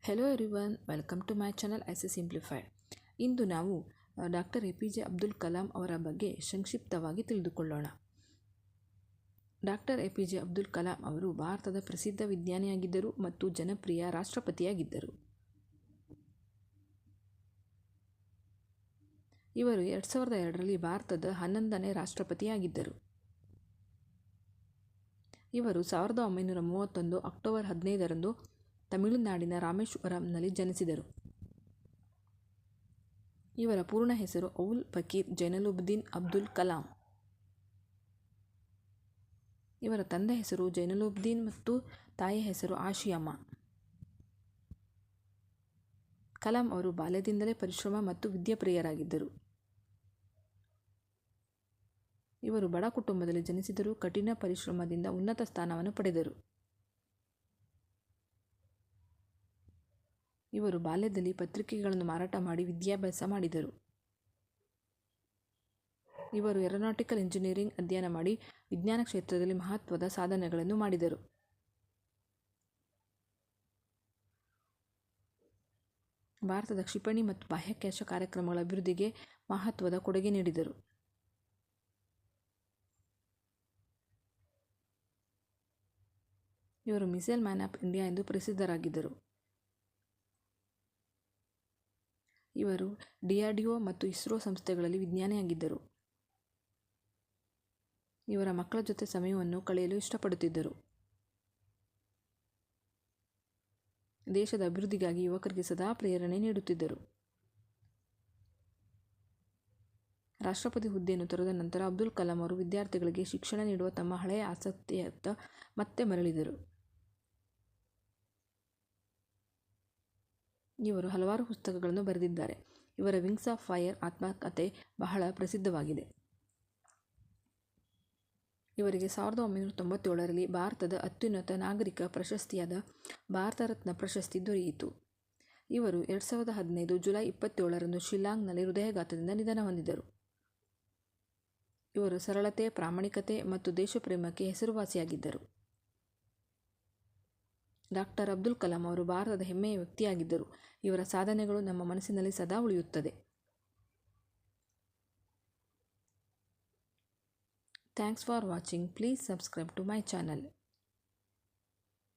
Hello everyone, welcome to my channel IC simplified. ಇಂದು ನಾವು doctor APJ Abdul Kalam ಅವರ ಬಗ್ಗೆ ಸಂಕ್ಷಿಪ್ತವಾಗಿ ತಿಳಿದುಕೊಳ್ಳೋಣ. ಡಾಕ್ಟರ್ APJ ಅಬ್ದುಲ್ ಕಲಾಂ ಅವರು ಭಾರತದ ಪ್ರಸಿದ್ಧ ವಿಜ್ಞಾನಿಯಾಗಿದ್ದರು ಮತ್ತು ಜನಪ್ರಿಯ ರಾಷ್ಟ್ರಪತಿಯಾಗಿದ್ದರು. ಇವರು 2002ರಲ್ಲಿ ಭಾರತದ 11ನೇ ರಾಷ್ಟ್ರಪತಿಯಾಗಿದ್ದರು. ಇವರು 1931 ಅಕ್ಟೋಬರ್ 15ರಂದು ತಮಿಳುನಾಡಿನ ರಾಮೇಶ್ವರಂನಲ್ಲಿ ಜನಿಸಿದರು. ಇವರ ಪೂರ್ಣ ಹೆಸರು ಔಲ್ ಫಕೀರ್ ಜೈನುಲಾಬ್ದೀನ್ ಅಬ್ದುಲ್ ಕಲಾಂ. ಇವರ ತಂದೆ ಹೆಸರು ಜೈನುಲಾಬ್ದೀನ್ ಮತ್ತು ತಾಯಿಯ ಹೆಸರು ಆಶಿಯಮ್ಮ. ಕಲಾಂ ಅವರು ಬಾಲ್ಯದಿಂದಲೇ ಪರಿಶ್ರಮ ಮತ್ತು ವಿದ್ಯಾಪ್ರಿಯರಾಗಿದ್ದರು. ಇವರು ಬಡ ಕುಟುಂಬದಲ್ಲಿ ಜನಿಸಿದರೂ ಕಠಿಣ ಪರಿಶ್ರಮದಿಂದ ಉನ್ನತ ಸ್ಥಾನವನ್ನು ಪಡೆದರು. ಇವರು ಬಾಲ್ಯದಲ್ಲಿ ಪತ್ರಿಕೆಗಳನ್ನು ಮಾರಾಟ ಮಾಡಿ ವಿದ್ಯಾಭ್ಯಾಸ ಮಾಡಿದರು. ಇವರು ಏರೋನಾಟಿಕಲ್ ಇಂಜಿನಿಯರಿಂಗ್ ಅಧ್ಯಯನ ಮಾಡಿ ವಿಜ್ಞಾನ ಕ್ಷೇತ್ರದಲ್ಲಿ ಮಹತ್ವದ ಸಾಧನೆಗಳನ್ನು ಮಾಡಿದರು. ಭಾರತದ ಕ್ಷಿಪಣಿ ಮತ್ತು ಬಾಹ್ಯಾಕಾಶ ಕಾರ್ಯಕ್ರಮಗಳ ಅಭಿವೃದ್ಧಿಗೆ ಮಹತ್ವದ ಕೊಡುಗೆ ನೀಡಿದರು. ಇವರು ಮಿಸೈಲ್ ಮ್ಯಾನ್ ಆಫ್ ಇಂಡಿಯಾ ಎಂದು ಪ್ರಸಿದ್ಧರಾಗಿದ್ದರು. ಇವರು DRDO ಮತ್ತು ಇಸ್ರೋ ಸಂಸ್ಥೆಗಳಲ್ಲಿ ವಿಜ್ಞಾನಿಯಾಗಿದ್ದರು. ಇವರ ಮಕ್ಕಳ ಜೊತೆ ಸಮಯವನ್ನು ಕಳೆಯಲು ಇಷ್ಟಪಡುತ್ತಿದ್ದರು. ದೇಶದ ಅಭಿವೃದ್ಧಿಗಾಗಿ ಯುವಕರಿಗೆ ಸದಾ ಪ್ರೇರಣೆ ನೀಡುತ್ತಿದ್ದರು. ರಾಷ್ಟ್ರಪತಿ ಹುದ್ದೆಯನ್ನು ತೊರೆದ ನಂತರ ಅಬ್ದುಲ್ ಕಲಾಂ ಅವರು ವಿದ್ಯಾರ್ಥಿಗಳಿಗೆ ಶಿಕ್ಷಣ ನೀಡುವ ತಮ್ಮ ಹಳೆಯ ಆಸಕ್ತಿಯತ್ತ ಮತ್ತೆ ಮರಳಿದರು. ಇವರು ಹಲವಾರು ಪುಸ್ತಕಗಳನ್ನು ಬರೆದಿದ್ದಾರೆ. ಇವರ ವಿಂಗ್ಸ್ ಆಫ್ ಫೈರ್ ಆತ್ಮಕಥೆ ಬಹಳ ಪ್ರಸಿದ್ಧವಾಗಿದೆ. ಇವರಿಗೆ 1997ರಲ್ಲಿ ಭಾರತದ ಅತ್ಯುನ್ನತ ನಾಗರಿಕ ಪ್ರಶಸ್ತಿಯಾದ ಭಾರತ ರತ್ನ ಪ್ರಶಸ್ತಿ ದೊರೆಯಿತು. ಇವರು 2015 ಜುಲೈ 27ರಂದು ಶಿಲ್ಲಾಂಗ್ನಲ್ಲಿ ಹೃದಯಾಘಾತದಿಂದ ನಿಧನ ಹೊಂದಿದರು. ಇವರು ಸರಳತೆ, ಪ್ರಾಮಾಣಿಕತೆ ಮತ್ತು ದೇಶಪ್ರೇಮಕ್ಕೆ ಹೆಸರುವಾಸಿಯಾಗಿದ್ದರು. ಡಾಕ್ಟರ್ ಅಬ್ದುಲ್ ಕಲಾಂ ಅವರು ಭಾರತದ ಹೆಮ್ಮೆಯ ವ್ಯಕ್ತಿಯಾಗಿದ್ದರು. ಇವರ ಸಾಧನೆಗಳು ನಮ್ಮ ಮನಸ್ಸಿನಲ್ಲಿ ಸದಾ ಉಳಿಯುತ್ತದೆ. Thanks for watching. Please subscribe to my channel.